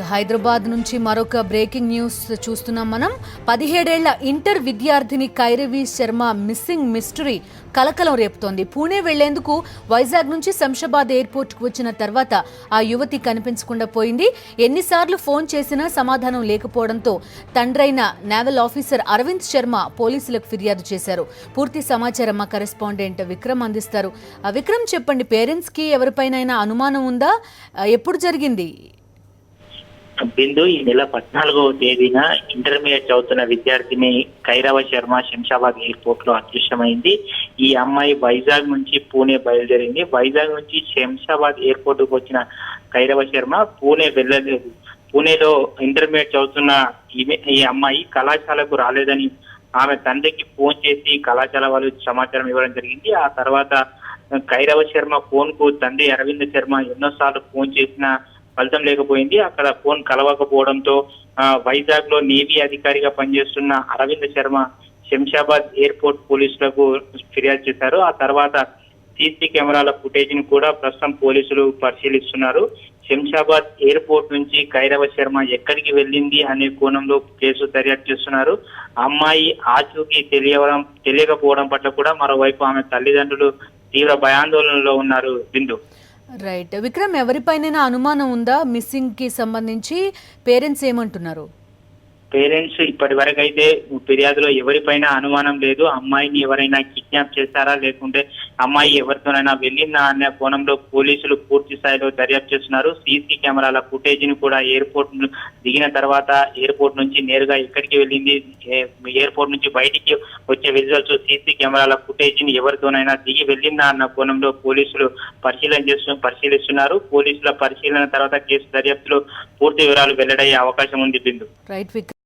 హైదరాబాద్ నుంచి మరొక breaking news చూస్తున్నాం మనం. 17 ఏళ్ల ఇంటర్ విద్యార్థిని కైరవి శర్మ మిస్సింగ్ మిస్టరీ కలకలం రేపుతోంది. పూణే వెళ్లేందుకు వైజాగ్ నుంచి శంషాబాద్ ఎయిర్పోర్ట్కు వచ్చిన తర్వాత ఆ యువతి కనిపించకుండా పోయింది. ఎన్నిసార్లు ఫోన్ చేసినా సమాధానం లేకపోవడంతో తండ్రైన నేవల్ ఆఫీసర్ అరవింద్ శర్మ పోలీసులకు ఫిర్యాదు చేశారు. పూర్తి సమాచారం మా కరెస్పాండెంట్ విక్రమ్ అందిస్తారు. విక్రమ్, చెప్పండి, పేరెంట్స్ కి ఎవరిపైనైనా అనుమానం ఉందా? ఎప్పుడు జరిగింది? బిందు ఈ నెల 14వ తేదీన ఇంటర్మీడియట్ చదువుతున్న విద్యార్థిని కైరవ శర్మ శంషాబాద్ ఎయిర్పోర్ట్ లో అదృశ్యమైంది. ఈ అమ్మాయి వైజాగ్ నుంచి పూణే బయలుదేరింది. వైజాగ్ నుంచి శంషాబాద్ ఎయిర్పోర్ట్ కు వచ్చిన కైరవ శర్మ పూణే వెళ్ళలేదు. పూణేలో ఇంటర్మీడియట్ చదువుతున్న ఈ అమ్మాయి కళాశాలకు రాలేదని ఆమె తండ్రికి ఫోన్ చేసి కళాశాల వాళ్ళు సమాచారం ఇవ్వడం జరిగింది. ఆ తర్వాత కైరవ శర్మ ఫోన్ కు తండ్రి అరవింద్ శర్మ ఎన్నోసార్లు ఫోన్ చేసినా ఫలితం లేకపోయింది. అక్కడ ఫోన్ కలవకపోవడంతో వైజాగ్ లో నేవీ అధికారిగా పనిచేస్తున్న అరవింద్ శర్మ శంషాబాద్ ఎయిర్పోర్ట్ పోలీసులకు ఫిర్యాదు చేశారు. ఆ తర్వాత సీసీ కెమెరాల ఫుటేజ్ ని కూడా ప్రస్తుతం పోలీసులు పరిశీలిస్తున్నారు. శంషాబాద్ ఎయిర్పోర్ట్ నుంచి కైరవ శర్మ ఎక్కడికి వెళ్ళింది అనే కోణంలో కేసు దర్యాప్తు చేస్తున్నారు. అమ్మాయి ఆచూకీ తెలియకపోవడం పట్ల కూడా మరోవైపు ఆమె తల్లిదండ్రులు తీవ్ర భయాందోళనలో ఉన్నారు. బిందు, రైట్. విక్రమ్, ఎవరిపైన అనుమానం ఉందా మిస్సింగ్ కి సంబంధించి? పేరెంట్స్ ఏమంటున్నారు? పేరెంట్స్ ఇప్పటి వరకు అయితే ఫిర్యాదులో ఎవరిపైన అనుమానం లేదు. అమ్మాయిని ఎవరైనా కిడ్నాప్ చేస్తారా లేకుంటే అమ్మాయి ఎవరితోనైనా వెళ్ళిందా అనే కోణంలో పోలీసులు పూర్తి స్థాయిలో దర్యాప్తు చేస్తున్నారు. సీసీ కెమెరాల ఫుటేజ్ ని కూడా ఎయిర్పోర్ట్ దిగిన తర్వాత ఎయిర్పోర్ట్ నుంచి నేరుగా ఎక్కడికి వెళ్ళింది, ఎయిర్పోర్ట్ నుంచి బయటికి వచ్చే విజువల్స్, సీసీ కెమెరాల ఫుటేజ్ ని ఎవరితోనైనా దిగి వెళ్ళిందా అన్న కోణంలో పోలీసులు పరిశీలిస్తున్నారు. పోలీసుల పరిశీలన తర్వాత కేసు దర్యాప్తులో పూర్తి వివరాలు వెల్లడయ్యే అవకాశం ఉంది. బిందు, రైట్.